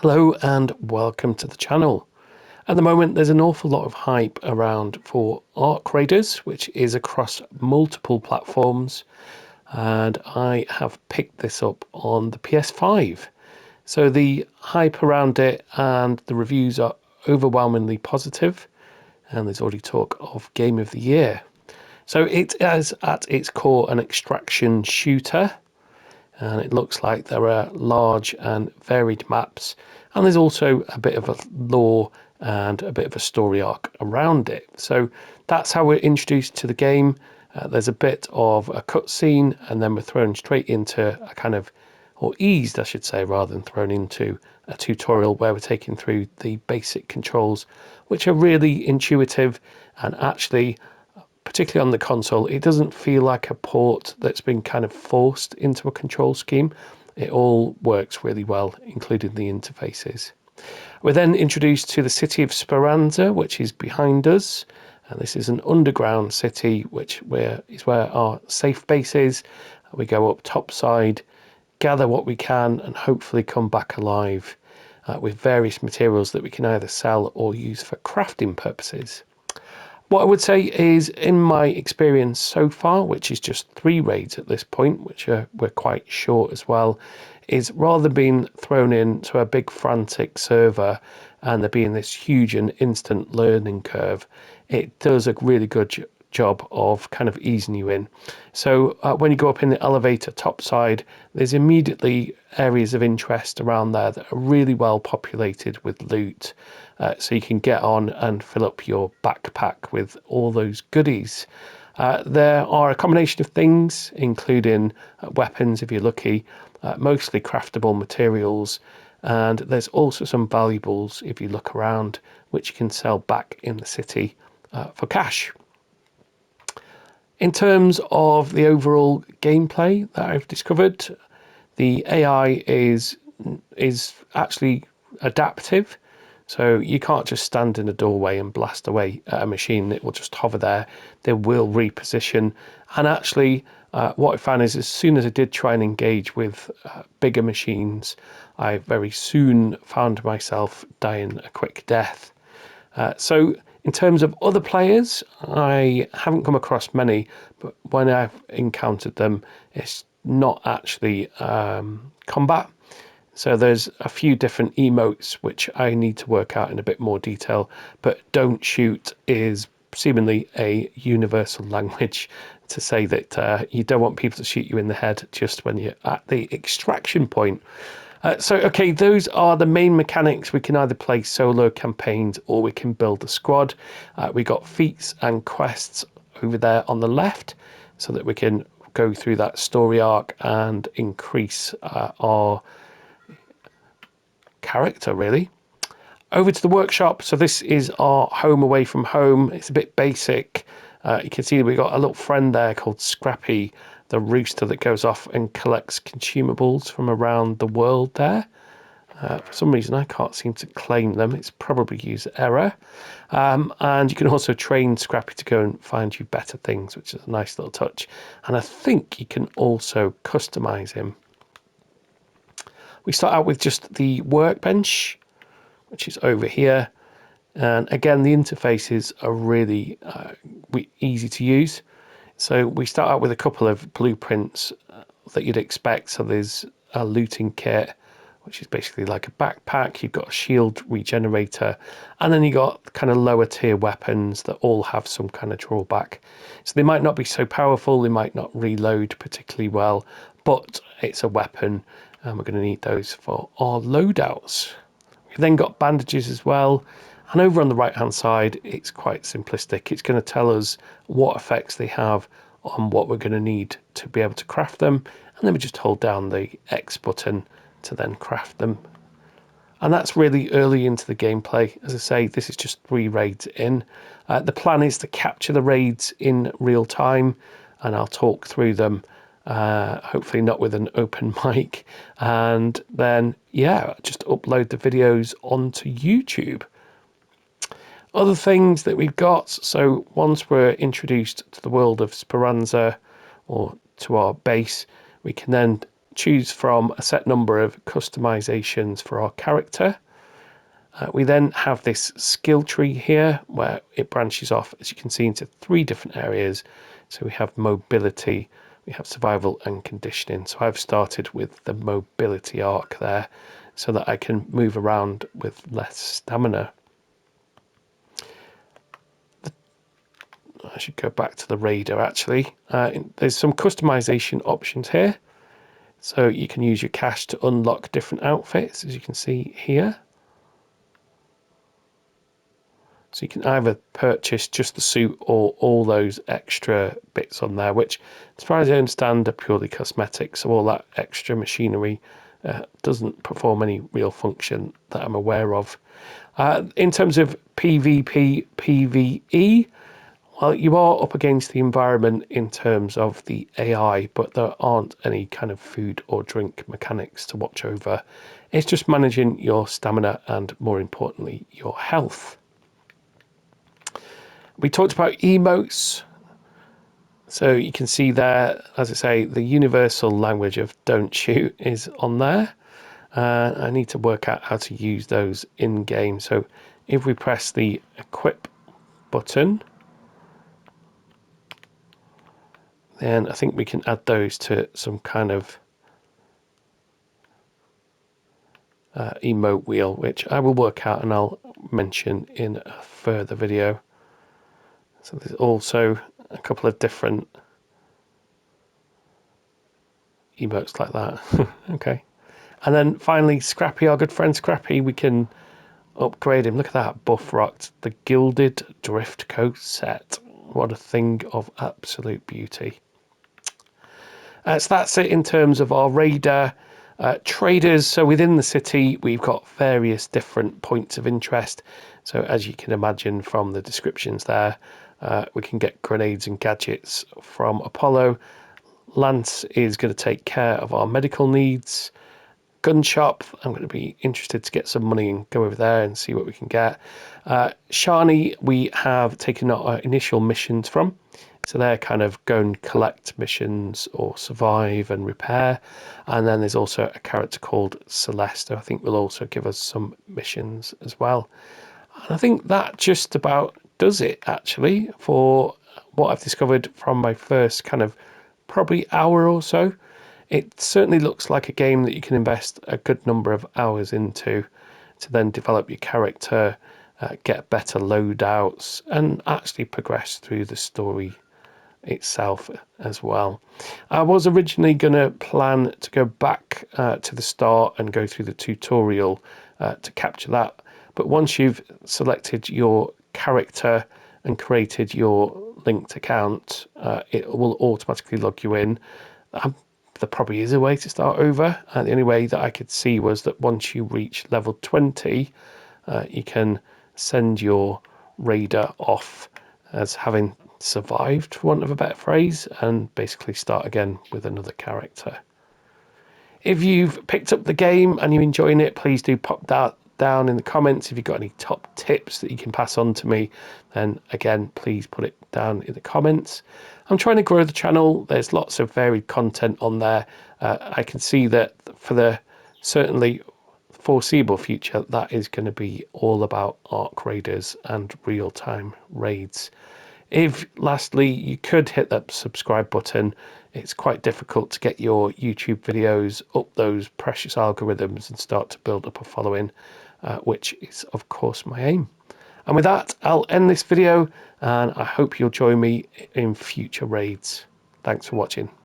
Hello and welcome to the channel. At the moment there's an awful lot of hype around for Raiders, which is across multiple platforms, and I have picked this up on the PS5. So the hype around it and the reviews are overwhelmingly positive, and there's already talk of Game of the Year. So it is at its core an extraction shooter, and it looks like there are large and varied maps, and there's also a bit of a lore and a bit of a story arc around it. So that's how we're introduced to the game. There's a bit of a cutscene, and then we're thrown straight into a kind of, or eased I should say, rather than thrown into a tutorial where we're taken through the basic controls, which are really intuitive, and actually particularly on the console, it doesn't feel like a port that's been kind of forced into a control scheme. It all works really well, including the interfaces. We're then introduced to the city of Speranza, which is behind us. And this is an underground city, which is where our safe base is. We go up topside, gather what we can, and hopefully come back alive with various materials that we can either sell or use for crafting purposes. What I would say is, in my experience so far, which is just 3 raids at this point, which we're quite short as well, is rather than being thrown into a big frantic server and there being this huge and instant learning curve, it does a really good job of kind of easing you in. So when you go up in the elevator topside, there's immediately areas of interest around there that are really well populated with loot. So you can get on and fill up your backpack with all those goodies. There are a combination of things, including weapons if you're lucky, mostly craftable materials, and there's also some valuables if you look around, which you can sell back in the city for cash. In terms of the overall gameplay that I've discovered, the AI is actually adaptive. So you can't just stand in a doorway and blast away at a machine. It will just hover there. They will reposition. And actually, what I found is as soon as I did try and engage with bigger machines, I very soon found myself dying a quick death. So in terms of other players, I haven't come across many, but when I've encountered them, it's not actually combat. So there's a few different emotes which I need to work out in a bit more detail, but don't shoot is seemingly a universal language to say that you don't want people to shoot you in the head just when you're at the extraction point. Okay, those are the main mechanics. We can either play solo campaigns or we can build a squad. We got feats and quests over there on the left so that we can go through that story arc and increase our character, really. Over to the workshop. So this is our home away from home. It's a bit basic. You can see we've got a little friend there called Scrappy, the rooster that goes off and collects consumables from around the world there. For some reason I can't seem to claim them. It's probably user error. And you can also train Scrappy to go and find you better things, which is a nice little touch. And I think you can also customize him. We start out with just the workbench, which is over here. And again, the interfaces are really easy to use. So we start out with a couple of blueprints that you'd expect. So there's a looting kit, which is basically like a backpack. You've got a shield regenerator, and then you got kind of lower tier weapons that all have some kind of drawback. So they might not be so powerful, they might not reload particularly well, but it's a weapon, and we're going to need those for our loadouts. We've then got bandages as well. And over on the right hand side, it's quite simplistic. It's going to tell us what effects they have on what we're going to need to be able to craft them. And then we just hold down the X button to then craft them. And that's really early into the gameplay. As I say, this is just 3 raids in. The plan is to capture the raids in real time, and I'll talk through them, hopefully not with an open mic. And then, yeah, just upload the videos onto YouTube. Other things that we've got, so once we're introduced to the world of Speranza, or to our base, we can then choose from a set number of customizations for our character. We then have this skill tree here where it branches off, as you can see, into 3 different areas. So we have mobility, we have survival and conditioning. So I've started with the mobility arc there so that I can move around with less stamina. I should go back to the Raider actually. There's some customization options here. So you can use your cash to unlock different outfits, as you can see here. So you can either purchase just the suit or all those extra bits on there, which, as far as I understand, are purely cosmetic. So all that extra machinery doesn't perform any real function that I'm aware of. In terms of PvP, PvE, well, you are up against the environment in terms of the AI, but there aren't any kind of food or drink mechanics to watch over. It's just managing your stamina and, more importantly, your health. We talked about emotes. So you can see there, as I say, the universal language of don't shoot is on there. I need to work out how to use those in game. So if we press the equip button, then I think we can add those to some kind of emote wheel, which I will work out and I'll mention in a further video. So there's also a couple of different emotes like that. Okay. And then finally, Scrappy, our good friend Scrappy, we can upgrade him. Look at that, buff rocked. The Gilded Drift Coat set. What a thing of absolute beauty. So that's it in terms of our Raider traders. So within the city, we've got various different points of interest. So as you can imagine from the descriptions there, we can get grenades and gadgets from Apollo. Lance is going to take care of our medical needs. Gun shop, I'm going to be interested to get some money and go over there and see what we can get. Shani, we have taken our initial missions from. So they're kind of go and collect missions or survive and repair. And then there's also a character called Celeste, who I think will also give us some missions as well. And I think that just about does it, actually, for what I've discovered from my first kind of probably hour or so. It certainly looks like a game that you can invest a good number of hours into to then develop your character, get better loadouts, and actually progress through the story itself as well. I was originally going to plan to go back to the start and go through the tutorial to capture that. But once you've selected your character and created your linked account, it will automatically log you in. There probably is a way to start over. The only way that I could see was that once you reach level 20, you can send your Raider off as having survived, for want of a better phrase, and basically start again with another character. If you've picked up the game and you're enjoying it, please do pop that down in the comments. If you've got any top tips that you can pass on to me, then again, please put it down in the comments. I'm trying to grow the channel. There's lots of varied content on there. I can see that for the certainly foreseeable future, that is going to be all about Arc Raiders and real-time raids. If lastly, you could hit that subscribe button. It's quite difficult to get your YouTube videos up those precious algorithms and start to build up a following, which is of course my aim. And with that, I'll end this video and I hope you'll join me in future raids. Thanks for watching.